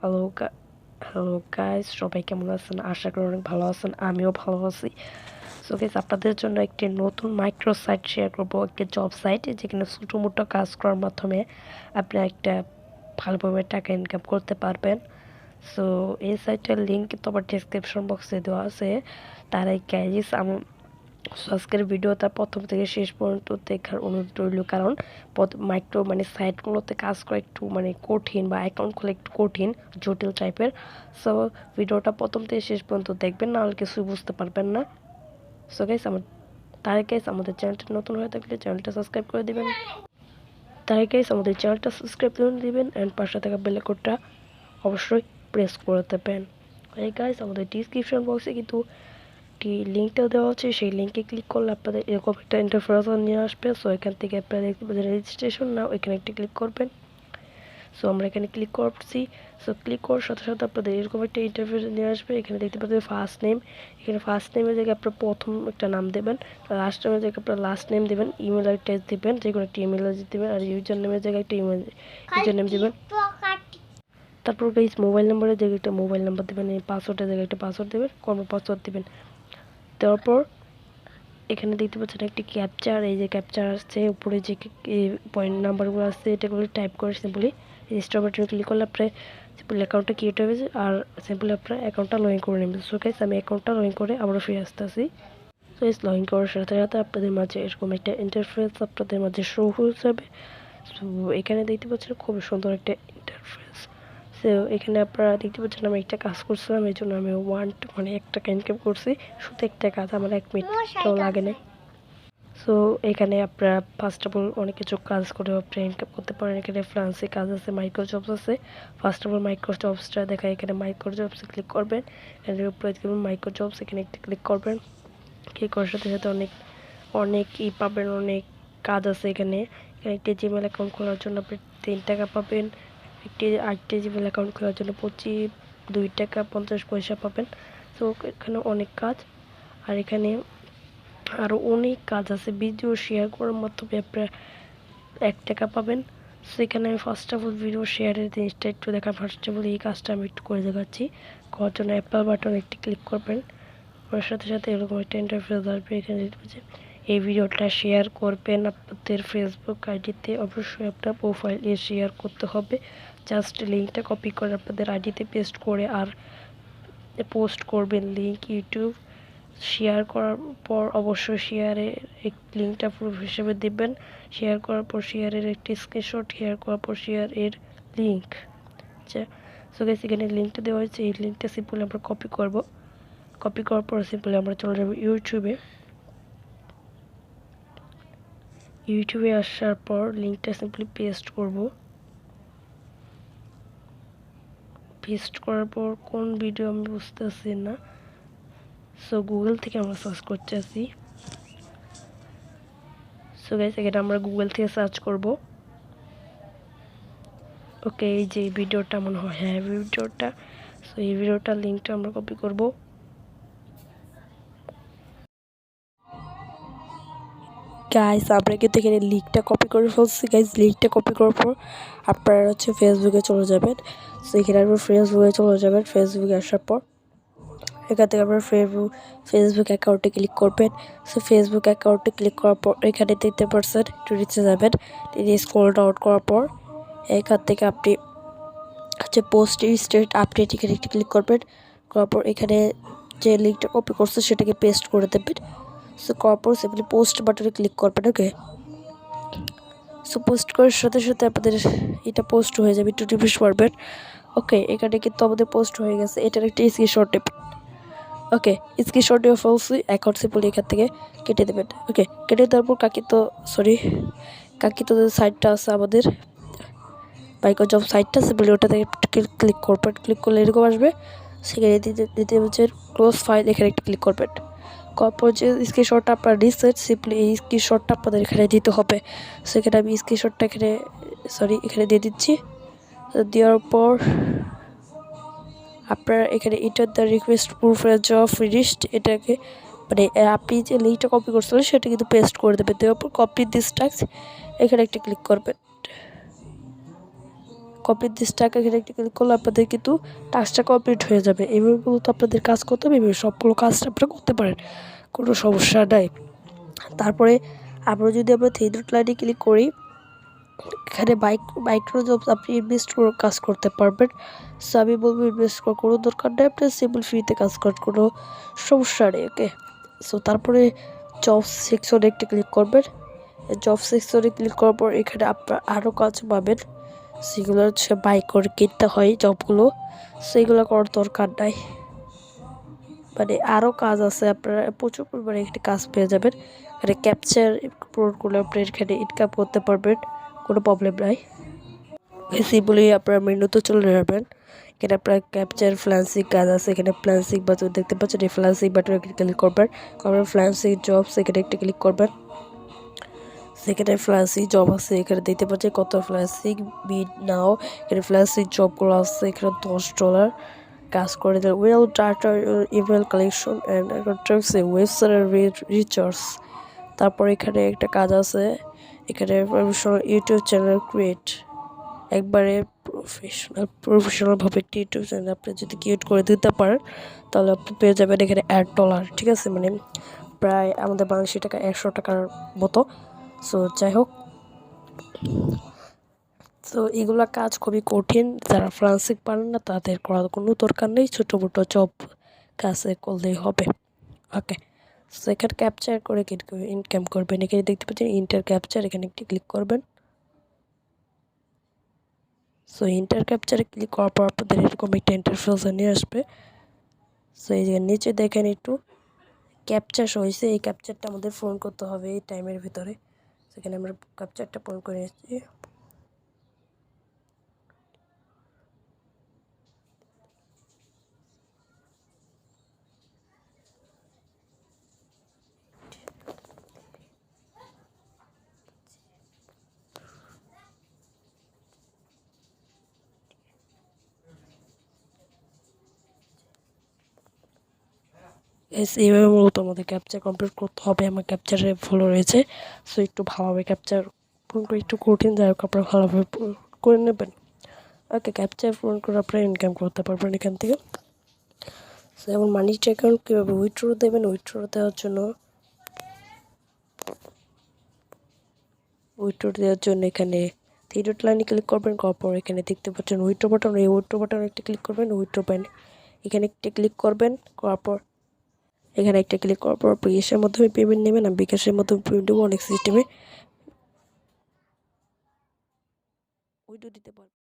Hello hello guys, সবাই কেমন আছেন? আশা করি অনেক ভালো আছেন। আমিও ভালো আছি। সো গাইস, আপনাদের জন্য একটি নতুন মাইক্রো সাইট শেয়ার করবো, একটি জব সাইট যেখানে ছোটো মোটো কাজ করার মাধ্যমে আপনি একটা ভালোভাবে টাকা ইনকাম করতে পারবেন। সো এই সাইটের লিঙ্ক কিন্তু আমার ডিসক্রিপশন বক্সে দেওয়া আছে। তারাই গাইস আজকের ভিডিওটা প্রথম থেকে শেষ পর্যন্ত দেখার অনুরোধ রইল, কারণ মাইক্রো সাইটগুলোতে কাজ করা একটু কঠিন, বা অ্যাকাউন্ট খোলা একটু কঠিন, জটিল টাইপের। সো ভিডিওটা প্রথম থেকে শেষ পর্যন্ত দেখবেন, না হলে কিছু বুঝতে পারবেন না। সো গাইস, আমাদের চ্যানেলটা নতুন হয়ে থাকলে চ্যানেলটা সাবস্ক্রাইব করে দেবেন। আমাদের চ্যানেলটা সাবস্ক্রাইব করে দিবেন অ্যান্ড পাশে থাকা বেল আইকনটা অবশ্যই প্রেস করে দেবেন। এই গাইস, আমাদের ডিসক্রিপশন বক্সে কিন্তু লিঙ্কটা দেওয়া আছে। সেই লিঙ্কে ক্লিক করলে আপনাদের এরকম একটা ইন্টারফেস নিয়ে আসবে। সো এখান থেকে আপনারা দেখতে পাচ্ছেন রেজিস্ট্রেশন নাও, এখানে একটা ক্লিক করবেন। সো আমরা এখানে ক্লিক করছি। সো ক্লিক করার সাথে সাথে আপনাদের এরকম একটা ইন্টারফেস নিয়ে আসবে। এখানে দেখতে পাচ্ছেন ফার্স্ট নেম। এখানে ফার্স্ট নেমের জায়গায় আপনার প্রথম একটা নাম দেবেন, লাস্ট নেমের জায়গায় আপনার লাস্ট নেম দেবেন, ইমেল অ্যাড্রেস দেবেন, যে কোনো একটা ইমেল অ্যাড্রেস দেবেন, আর ইউজার নেমের জায়গায় একটা ইউজার নেম দেবেন। তারপর গাইস, মোবাইল নাম্বারের জায়গায় একটা মোবাইল নাম্বার দেবেন, এই পাসওয়ার্ডের জায়গায় একটা পাসওয়ার্ড দেবেন, কর্ম পাসওয়ার্ড দেবেন। দেওয়ার পর এখানে দেখতে পাচ্ছেন একটি ক্যাপচার, এই যে ক্যাপচার আসছে উপরে যে পয়েন্ট নাম্বারগুলো আসছে, এটাগুলো টাইপ করে সিম্পলি রেজিস্টার বাটনে ক্লিক করলে আপনার সিম্পলি অ্যাকাউন্টটা ক্রিয়েট হবে, আর সিম্পলি আপনার অ্যাকাউন্টটা লগ ইন করে নেবেন। সো গাইস, আমি অ্যাকাউন্টটা লগ ইন করে আবারও ফিরে আসতেছি। সো এই লগ ইন করার সাথে সাথে আপনাদের মাঝে এরকম একটা ইন্টারফেস আপনাদের মাঝে শো হয়ে যাবে। সো এখানে দেখতে পাচ্ছেন খুব সুন্দর একটা ইন্টারফেস। সো এখানে আপনারা দেখতে পাচ্ছেন আমি একটা কাজ করছিলাম, এই জন্য আমি একটা ইনকাম করছি। শুধু একটা কাজ, আমার 1 মিনিটও লাগে না। সো এখানে আপনারা ফার্স্ট অফ অল অনেক কিছু কাজ করে আপনারা ইনকাম করতে পারেন। এখানে ফ্রান্সে কাজ আছে, মাইক্রো জবস আছে। ফার্স্ট অফ অল মাইক্রো জবসটা দেখায়, এখানে মাইক্রো জবসে ক্লিক করবেন, এর উপরে দেখবেন মাইক্রো জবস, এখানে একটা ক্লিক করবেন। ক্লিক করার সাথে সাথে অনেক অনেক পাবেন, অনেক কাজ আছে এখানে। এখানে একটি জিমেল অ্যাকাউন্ট খোলার জন্য আপনি 3 টাকা পাবেন, আরেকটি জিমেল অ্যাকাউন্ট খোলার জন্য 2 টাকা 50 পয়সা পাবেন। তো এখানে অনেক কাজ, আর এখানে আরও অনেক কাজ আছে। ভিডিও শেয়ার করার মাধ্যমে আপনারা 1 টাকা পাবেন। সো এখানে আমি ফার্স্ট অফ অল ভিডিও শেয়ারের জিনিসটা একটু দেখা। ফার্স্ট অফ অল এই কাজটা আমি একটু করে দেখাচ্ছি। করার জন্য অ্যাপল বাটন একটি ক্লিক করবেন, করার সাথে সাথে এরকম একটা ইন্টারফেস আসবে। এখানে দেখতে পাচ্ছেন এই ভিডিওটা শেয়ার করবেন আপনাদের ফেসবুক আইডিতে। অবশ্যই আপনার প্রোফাইলে শেয়ার করতে হবে। জাস্ট লিঙ্কটা কপি করে আপনাদের আইডিতে পেস্ট করে আর পোস্ট করবেন। লিঙ্ক ইউটিউব শেয়ার করার পর অবশ্যই শেয়ারের লিঙ্কটা প্রুফ হিসেবে দেবেন। শেয়ার করার পর শেয়ারের একটি স্ক্রিনশট, শেয়ার করার পর শেয়ারের লিঙ্ক। আচ্ছা, সো গাইস, এখানে লিঙ্কটা দেওয়া হয়েছে। এই লিঙ্কটা সিম্পলি আমরা কপি করব। কপি করার পর সিম্পলি আমরা চলে যাব ইউটিউবে আসার পর লিঙ্কটা সিম্পলি পেস্ট করব। পেস্ট করার পর কোন ভিডিও আমি বুঝতেছি না, সো গুগল থেকে আমরা সার্চ করতেছি। সো গাইস, এখানে আমরা গুগল থেকে সার্চ করব। ওকে, এই যে ভিডিওটা মনে হয়, হ্যাঁ ভিডিওটা। সো এই ভিডিওটার লিঙ্কটা আমরা কপি করব। গাইস, আমরা কিন্তু এখানে লিঙ্কটা কপি করে ফেলছি। গাইস, লিঙ্কটা কপি করার পর আপনারা ফেসবুকে চলে যাবেন। সো এখানে আপনার ফেসবুকে চলে যাবেন। ফেসবুকে আসার পর এখান থেকে আপনার ফেসবুক অ্যাকাউন্টে ক্লিক করবেন। সো ফেসবুক অ্যাকাউন্টে ক্লিক করার পর এখানে দেখতে পাচ্ছেন একটু নিচে যাবেন, স্ক্রল ডাউন করার পর এখান থেকে আপনি পোস্ট স্টেট আপডেট, এখানে একটু ক্লিক করবেন। করার পর এখানে যে লিঙ্কটা কপি করছে সেটাকে পেস্ট করে দেবেন। সো করার পর সিম্পলি পোস্ট বাটনে ক্লিক করবেন। ওকে, সো পোস্ট করার সাথে সাথে আপনাদের এটা পোস্ট হয়ে যাবে, একটু রিফ্রেশ করবেন। ওকে, এখানে কিন্তু আমাদের পোস্ট হয়ে গেছে। এটার একটা স্ক্রিনশট নেবেন। ওকে, স্ক্রিনশট নিয়ে ফেলছি। এখন সিম্পলি এখান থেকে কেটে দেবেন। ওকে, কেটে দেওয়ার পর কাকিতো যে সাইটটা আছে আমাদের মাইক্রো জব সাইটটা, সিম্পলি ওটা থেকে ক্লিক করবেন। ক্লিক করলে এরকম আসবে। সেখানে দিতে হচ্ছে ক্লোজ ফাইল, এখানে একটা ক্লিক করবেন। করার পর যে স্ক্রিনশটটা আপনার রিসেট, সিম্পলি এই স্ক্রিনশটটা আপনাদের এখানে দিতে হবে। সেখানে আমি স্ক্রিনশটটা এখানে দিয়ে দিচ্ছি। দেওয়ার পর আপনারা এখানে enter the request proof job finished, এটাকে আপনি যে লিঙ্কটা কপি করছিলেন সেটা কিন্তু পেস্ট করে দেবেন। দেওয়ার পর কপি দিস টাস্ক, এখানে একটা ক্লিক করবেন। কমপ্লিট দিস টাকা এখানে একটা ক্লিক করলে আপনাদের কিন্তু টাস্কটা কমপ্লিট হয়ে যাবে। এইভাবে মূলত আপনাদের কাজ করতে হবে, এইভাবে সবগুলো কাজটা আপনারা করতে পারেন, কোনো সমস্যা নাই। তারপরে আমরা যদি আমরা থ্রি ডট লাইনে ক্লিক করি, এখানে মাইক্রো জবস আপনি ইনভেস্ট করে কাজ করতে পারবেন। সো আমি বলবো ইনভেস্ট করার কোনো দরকার নেই, আপনার সিম্পল ফ্রিতে কাজ করার কোনো সমস্যা নেই। ওকে, সো তারপরে জব সেকশনে একটা ক্লিক করবেন। জব সেকশনে ক্লিক করার পর এখানে আপনার আরও কাজ পাবেন, সেগুলো হচ্ছে বাই করে কিনতে হয় জবগুলো, সেগুলো করার দরকার নাই। মানে আরও কাজ আছে, আপনারা প্রচুর পরিমাণে একটি কাজ পেয়ে যাবেন। এখানে ক্যাপচার পূরণ করলে আপনি এখানে ইনকাম করতে পারবেন, কোনো প্রবলেম নাই। সিম্পলি আপনারা মেনুতে চলে যাবেন। এখানে আপনার ক্যাপচার ফ্রিল্যান্সিং কাজ আছে, এখানে ফ্রিল্যান্সিং বাটন দেখতে পাচ্ছেন, এই ফ্রিল্যান্সিং বাটনে ক্লিক করবেন। ফ্রিল্যান্সিং জবস এখানে একটা ক্লিক করবেন। সেখানে ফ্রিল্যান্সিং জব আছে, এখানে দেখতে পাচ্ছেন কত ফ্রিল্যান্সিং বিড নাও, এখানে ফ্রিল্যান্সিং জবগুলো আছে। এখানে $10 কাজ করে দেন will data email collection and website recharge. তারপর এখানে একটা কাজ আছে, এখানে ইউটিউব চ্যানেল ক্রিয়েট, একবারে প্রফেশনালভাবে একটি ইউটিউব চ্যানেল আপনি যদি ক্রিয়েট করে দিতে পারেন তাহলে আপনি পেয়ে যাবেন এখানে $8, ঠিক আছে, মানে প্রায় আমাদের বাংলাদেশি টাকা 100 টাকার মতো। সো যাই হোক, তো এগুলা কাজ খুবই কঠিন, যারা ফ্রিল্যান্সিং পারেন না তাদের করার কোনো দরকার নেই, ছোটো মোটো জব কাজে করলেই হবে। ওকে, সো এখানে ক্যাপচার করে ইনকাম করবেন। এখানে দেখতে পাচ্ছেন ইন্টার ক্যাপচার, এখানে একটি ক্লিক করবেন। সো ইন্টার ক্যাপচারে ক্লিক করার পর আপনাদের এরকম একটা ইন্টারফেসে নিয়ে আসবে। সো এই যে নিচে দেখেন একটু ক্যাপচার হয়েছে, এই ক্যাপচারটা আমাদের ফোন করতে হবে এই টাইমের ভিতরে। সেখানে আমরা ক্যাপচারটা ফোন করে এসেছি। এইভাবে মূলত আমাদের ক্যাপচার কমপ্লিট করতে হবে। আমার ক্যাপচারে ভুল রয়েছে, সো একটু ভালোভাবে ক্যাপচার পূরণ করে, একটু কঠিন, যাই হোক আপনারা ভালোভাবে করে নেবেন। ওকে, ক্যাপচার পূরণ করে আপনারা ইনকাম করতে পারবেন এখান থেকে। সো এখন মানিটা অ্যাকাউন্ট কীভাবে উইথড্র দেবেন, উইথড্র দেওয়ার জন্য এখানে থ্রি ডট লাইনে ক্লিক করবেন। করার পর এখানে দেখতে পাচ্ছেন উইথড্র বাটন, এই উইথড্র বাটনে একটা ক্লিক করবেন। উইথড্র প্যান এখানে একটা ক্লিক করবেন, করার পর এখানে একটা ক্লিক করার পর বিকাশের মাধ্যমে পেমেন্ট নেবেন, আর বিকাশের মাধ্যমে পেমেন্ট দেবো, অনেক সিস্টেমে উইথড্র দিতে পারবেন।